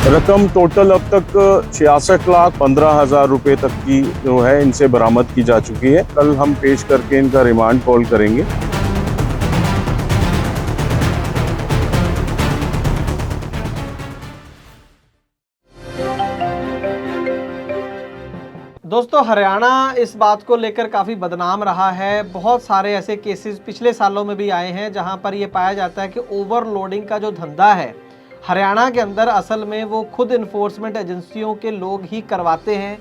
रकम टोटल अब तक 66,15,000 रुपए तक की जो है इनसे बरामद की जा चुकी है। कल हम पेश करके इनका रिमांड कॉल करेंगे। दोस्तों, हरियाणा इस बात को लेकर काफ़ी बदनाम रहा है। बहुत सारे ऐसे केसेस पिछले सालों में भी आए हैं जहां पर ये पाया जाता है कि ओवरलोडिंग का जो धंधा है हरियाणा के अंदर, असल में वो खुद इन्फोर्समेंट एजेंसियों के लोग ही करवाते हैं।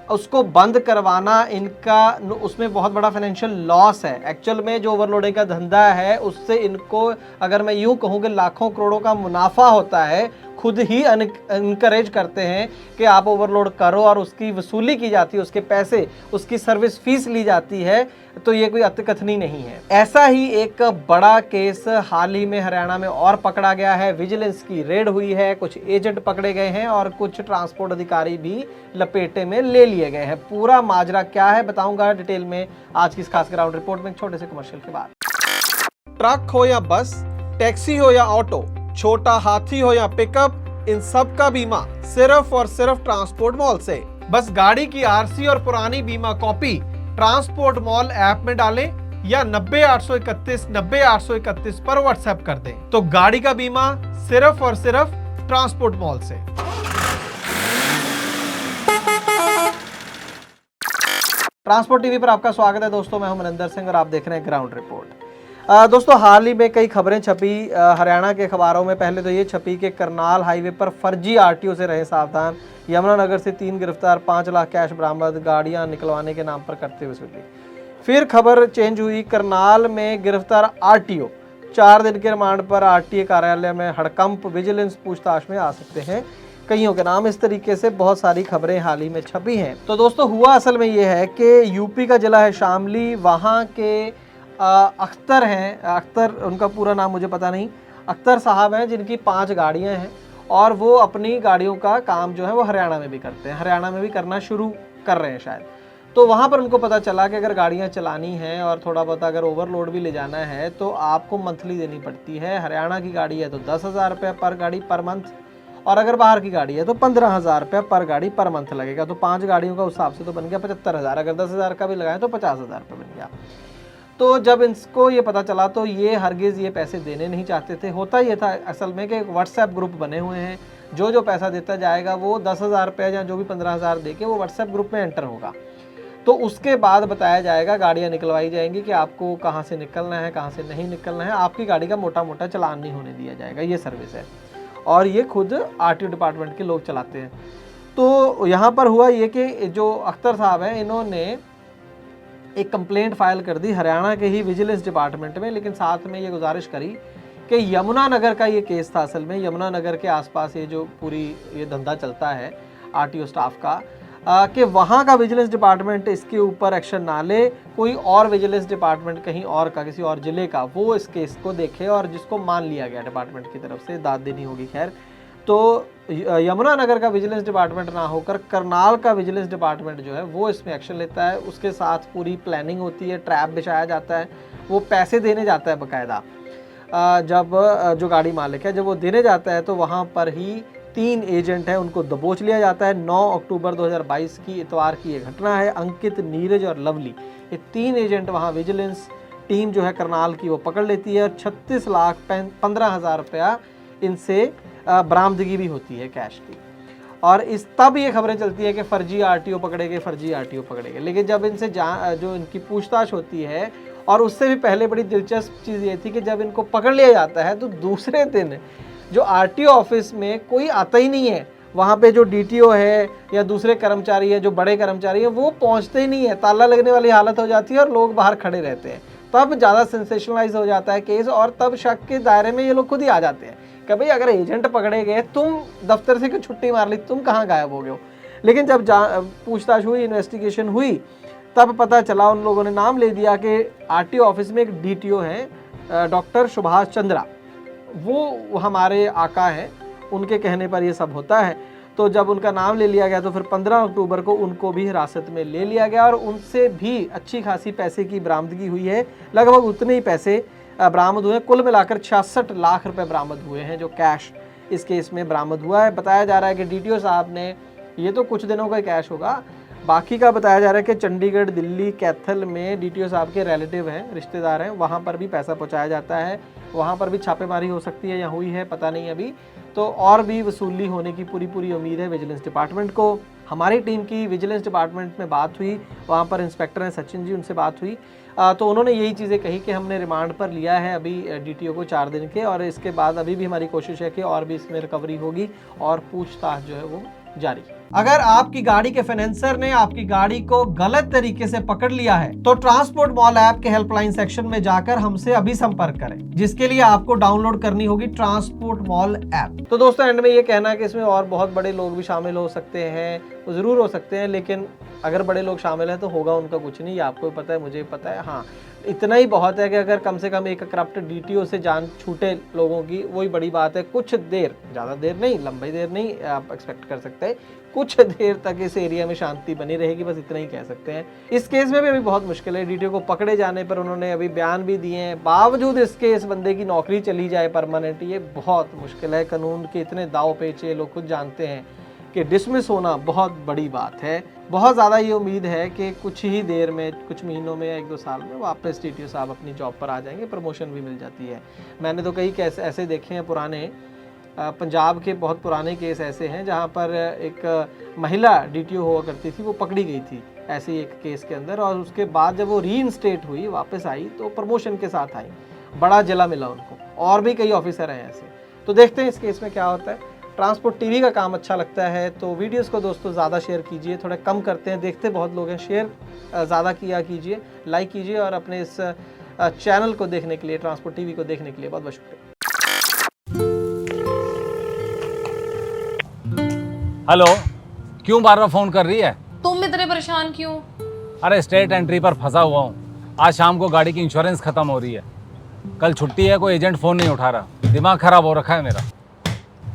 उसको बंद करवाना इनका, उसमें बहुत बड़ा फाइनेंशियल लॉस है। एक्चुअल में जो ओवरलोडिंग का धंधा है उससे इनको, अगर मैं यूँ कहूँ कि लाखों करोड़ों का मुनाफा होता है, खुद ही इनकरेज करते हैं कि आप ओवरलोड करो और उसकी वसूली की जाती है, उसके पैसे, उसकी सर्विस फीस ली जाती है। तो ये कोई अतिकथनी नहीं है। ऐसा ही एक बड़ा केस हाल ही में हरियाणा में और पकड़ा गया है। विजिलेंस की रेड हुई है, कुछ एजेंट पकड़े गए हैं और कुछ ट्रांसपोर्ट अधिकारी भी लपेटे में ले लिए गए हैं। पूरा माजरा क्या है बताऊंगा डिटेल में आज की इस खास ग्राउंड रिपोर्ट में, छोटे से कमर्शियल के बाद। ट्रक हो या बस, टैक्सी हो या ऑटो, छोटा हाथी हो या पिकअप, इन सब का बीमा सिर्फ और सिर्फ ट्रांसपोर्ट मॉल से। बस गाड़ी की आरसी और पुरानी बीमा कॉपी ट्रांसपोर्ट मॉल ऐप में डालें या 90,831 90,831 पर व्हाट्सएप कर दें, तो गाड़ी का बीमा सिर्फ और सिर्फ ट्रांसपोर्ट मॉल से। ट्रांसपोर्ट टीवी पर आपका स्वागत है दोस्तों, मैं हूं मनिंदर सिंह और आप देख रहे हैं ग्राउंड रिपोर्ट। दोस्तों, हाल ही में कई खबरें छपी हरियाणा के अखबारों में। पहले तो ये छपी कि करनाल हाईवे पर फर्जी आरटीओ से रहे सावधान, यमुनानगर से 3 गिरफ्तार, 5 लाख कैश बरामद, गाड़ियां निकलवाने के नाम पर करते हुए वसूली। फिर खबर चेंज हुई, करनाल में गिरफ्तार आरटीओ 4 दिन के रिमांड पर आरटीए कार्यालय में हड़कंप, विजिलेंस पूछताछ में आ सकते हैं कईयों के नाम। इस तरीके से बहुत सारी खबरें हाल ही में छपी हैं। तो दोस्तों, हुआ असल में ये है कि यूपी का जिला है शामली, वहाँ के अख्तर हैं, अख्तर उनका पूरा नाम मुझे पता नहीं, अख्तर साहब हैं जिनकी 5 गाड़ियां हैं और वो अपनी गाड़ियों का काम जो है वो हरियाणा में भी करते हैं, हरियाणा में भी करना शुरू कर रहे हैं शायद। तो वहाँ पर उनको पता चला कि अगर गाड़ियाँ चलानी हैं और थोड़ा बहुत अगर ओवरलोड भी ले जाना है तो आपको मंथली देनी पड़ती है। हरियाणा की गाड़ी है तो 10,000 रुपये पर गाड़ी पर मंथ, और अगर बाहर की गाड़ी है तो 15,000 रुपये पर गाड़ी पर मंथ लगेगा। तो 5 गाड़ियों का उस हिसाब से तो बन गया 75,000, अगर 10,000 का भी लगाएं तो 50,000 रुपये बन गया। तो जब इनको ये पता चला तो ये हरगिज़ ये पैसे देने नहीं चाहते थे। होता ये था असल में कि व्हाट्सएप ग्रुप बने हुए हैं, जो पैसा देता जाएगा वो 10,000 रुपये या जो भी 15,000 दे के वो व्हाट्सएप ग्रुप में एंटर होगा। तो उसके बाद बताया जाएगा, गाड़ियाँ निकलवाई जाएंगी कि आपको कहाँ से निकलना है, कहाँ से नहीं निकलना है, आपकी गाड़ी का मोटा मोटा चलान नहीं होने दिया जाएगा। ये सर्विस है और ये खुद आरटीओ डिपार्टमेंट के लोग चलाते हैं। तो यहाँ पर हुआ ये कि जो अख्तर साहब हैं इन्होंने एक कंप्लेंट फाइल कर दी हरियाणा के ही विजिलेंस डिपार्टमेंट में, लेकिन साथ में ये गुजारिश करी कि यमुनानगर का ये केस था। असल में यमुनानगर के आसपास ये जो पूरी ये धंधा चलता है आरटीओ स्टाफ का, कि वहाँ का विजिलेंस डिपार्टमेंट इसके ऊपर एक्शन ना ले, कोई और विजिलेंस डिपार्टमेंट कहीं और का, किसी और ज़िले का, वो इस केस को देखे और जिसको मान लिया गया डिपार्टमेंट की तरफ से, दाद देनी होगी खैर। तो यमुनानगर का विजिलेंस डिपार्टमेंट ना होकर करनाल का विजिलेंस डिपार्टमेंट जो है वो इसमें एक्शन लेता है। उसके साथ पूरी प्लानिंग होती है, ट्रैप बिछाया जाता है, वो पैसे देने जाता है बाकायदा। जब जो गाड़ी मालिक है जब वो देने जाता है तो वहाँ पर ही 3 एजेंट हैं, उनको दबोच लिया जाता है। 9 अक्टूबर 2022 की इतवार की ये घटना है। अंकित, नीरज और लवली, ये 3 एजेंट वहाँ विजिलेंस टीम जो है करनाल की वो पकड़ लेती है और 36,15,000 रुपया इनसे बरामदगी भी होती है कैश की। और इस तब ये खबरें चलती है कि फर्जी आरटीओ पकड़े गए, फर्जी आरटीओ पकड़े गए। लेकिन जब इनसे जो इनकी पूछताछ होती है, और उससे भी पहले बड़ी दिलचस्प चीज़ ये थी कि जब इनको पकड़ लिया जाता है तो दूसरे दिन जो आरटीओ ऑफिस में कोई आता ही नहीं है। वहाँ पे जो डीटीओ है या दूसरे कर्मचारी है, जो बड़े कर्मचारी हैं, वो पहुँचते ही नहीं है। ताला लगने वाली हालत हो जाती है और लोग बाहर खड़े रहते हैं। तब ज़्यादा सेंसेशनलाइज हो जाता है केस और तब शक के दायरे में ये लोग खुद ही आ जाते हैं कि भाई अगर एजेंट पकड़े गए, तुम दफ्तर से क्यों छुट्टी मार ली, तुम कहाँ गायब हो गए हो। लेकिन जब पूछताछ हुई, इन्वेस्टिगेशन हुई, तब पता चला, उन लोगों ने नाम ले दिया कि आरटीओ ऑफिस में एक डीटीओ हैं डॉक्टर सुभाष चंद्रा, वो हमारे आका हैं, उनके कहने पर ये सब होता है। तो जब उनका नाम ले लिया गया तो फिर 15 अक्टूबर को उनको भी हिरासत में ले लिया गया और उनसे भी अच्छी खासी पैसे की बरामदगी हुई है। लगभग उतने ही पैसे बरामद हुए, कुल मिलाकर 66 लाख रुपए बरामद हुए हैं जो कैश इस केस में बरामद हुआ है। बताया जा रहा है कि डीटीओ साहब ने, ये तो कुछ दिनों का कैश होगा, बाकी का बताया जा रहा है कि चंडीगढ़, दिल्ली, कैथल में डीटीओ साहब के रिलेटिव हैं, रिश्तेदार हैं, वहाँ पर भी पैसा पहुँचाया जाता है, वहाँ पर भी छापेमारी हो सकती है या हुई है पता नहीं अभी। तो और भी वसूली होने की पूरी उम्मीद है विजिलेंस डिपार्टमेंट को। हमारी टीम की विजिलेंस डिपार्टमेंट में बात हुई, वहाँ पर इंस्पेक्टर हैं सचिन जी, उनसे बात हुई तो उन्होंने यही चीज़ें कही कि हमने रिमांड पर लिया है अभी डीटीओ को 4 दिन के, और इसके बाद अभी भी हमारी कोशिश है कि और भी इसमें रिकवरी होगी और पूछताछ जो है वो जारी। अगर आपकी गाड़ी के फाइनेंसर ने आपकी गाड़ी को गलत तरीके से पकड़ लिया है तो ट्रांसपोर्ट मॉल ऐप के हेल्पलाइन सेक्शन में जाकर हमसे अभी संपर्क करें, जिसके लिए आपको डाउनलोड करनी होगी ट्रांसपोर्ट मॉल ऐप। तो दोस्तों एंड में ये कहना है कि इसमें और बहुत बड़े लोग भी शामिल हो सकते हैं, वो जरूर हो सकते हैं, लेकिन अगर बड़े लोग शामिल हैं तो होगा उनका कुछ नहीं, ये आपको भी पता है, मुझे भी पता है। हाँ, इतना ही बहुत है कि अगर कम से कम एक करप्ट डीटीओ से जान छूटे लोगों की, वही बड़ी बात है। कुछ देर, ज़्यादा देर नहीं, लंबी देर नहीं आप एक्सपेक्ट कर सकते, कुछ देर तक इस एरिया में शांति बनी रहेगी, बस इतना ही कह सकते हैं। इस केस में भी अभी बहुत मुश्किल है, डीटीओ को पकड़े जाने पर उन्होंने अभी बयान भी दिए हैं, बावजूद इसके इस बंदे की नौकरी चली जाए परमानेंट, ये बहुत मुश्किल है। कानून के इतने दाव पेचे लोग खुद जानते हैं कि डिसमिस होना बहुत बड़ी बात है। बहुत ज़्यादा ये उम्मीद है कि कुछ ही देर में, कुछ महीनों में, 1-2 साल में वापस डीटीओ साहब अपनी जॉब पर आ जाएंगे, प्रमोशन भी मिल जाती है। मैंने तो कई केस ऐसे देखे हैं पुराने, पंजाब के बहुत पुराने केस ऐसे हैं जहाँ पर एक महिला डीटीओ हुआ करती थी, वो पकड़ी गई थी ऐसे ही एक केस के अंदर, और उसके बाद जब वो रीइंस्टेट हुई, वापस आई, तो प्रमोशन के साथ आई, बड़ा जिला मिला उनको। और भी कई ऑफिसर हैं ऐसे। तो देखते हैं इस केस में क्या होता है। ट्रांसपोर्ट टीवी का काम अच्छा लगता है तो वीडियोस को दोस्तों ज़्यादा शेयर कीजिए, थोड़ा कम करते हैं, देखते बहुत लोग हैं, शेयर ज़्यादा किया कीजिए, लाइक कीजिए, और अपने इस चैनल को देखने के लिए, ट्रांसपोर्ट टीवी को देखने के लिए बहुत बहुत शुक्रिया। हेलो, क्यों बार बार फोन कर रही है? तुम इतने परेशान क्यों? अरे स्टेट एंट्री पर फंसा हुआ हूँ। आज शाम को गाड़ी की इंश्योरेंस खत्म हो रही है, कल छुट्टी है, कोई एजेंट फोन नहीं उठा रहा, दिमाग खराब हो रखा है मेरा।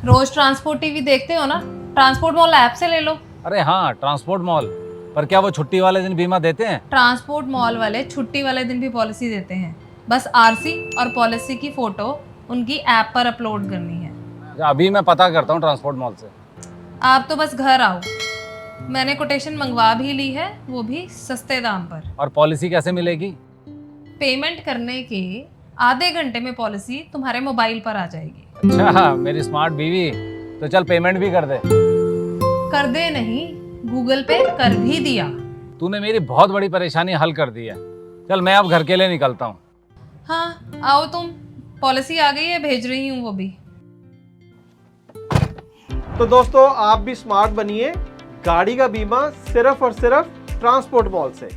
रोज ट्रांसपोर्ट टीवी देखते हो ना, ट्रांसपोर्ट मॉल ऐप से ले लो। अरे हाँ, ट्रांसपोर्ट मॉल, पर क्या वो छुट्टी वाले दिन बीमा देते हैं? ट्रांसपोर्ट मॉल वाले छुट्टी वाले दिन भी पॉलिसी देते हैं, बस आरसी और पॉलिसी की फोटो उनकी ऐप पर अपलोड करनी है। अभी मैं पता करता हूँ ट्रांसपोर्ट मॉल से। आप तो बस घर आओ, मैंने कोटेशन मंगवा भी ली है, वो भी सस्ते दाम पर। और पॉलिसी कैसे मिलेगी? पेमेंट करने के आधे घंटे में पॉलिसी तुम्हारे मोबाइल पर आ जाएगी। अच्छा, मेरी स्मार्ट बीवी, तो चल पेमेंट भी कर दे। कर दे नहीं, गूगल पे कर भी दिया। तूने मेरी बहुत बड़ी परेशानी हल कर दी है। चल मैं अब घर के लिए निकलता हूँ। हाँ आओ तुम, पॉलिसी आ गई है, भेज रही हूँ वो भी। तो दोस्तों आप भी स्मार्ट बनिए, गाड़ी का बीमा सिर्फ और सिर्फ ट्रांसपोर्ट मॉल से।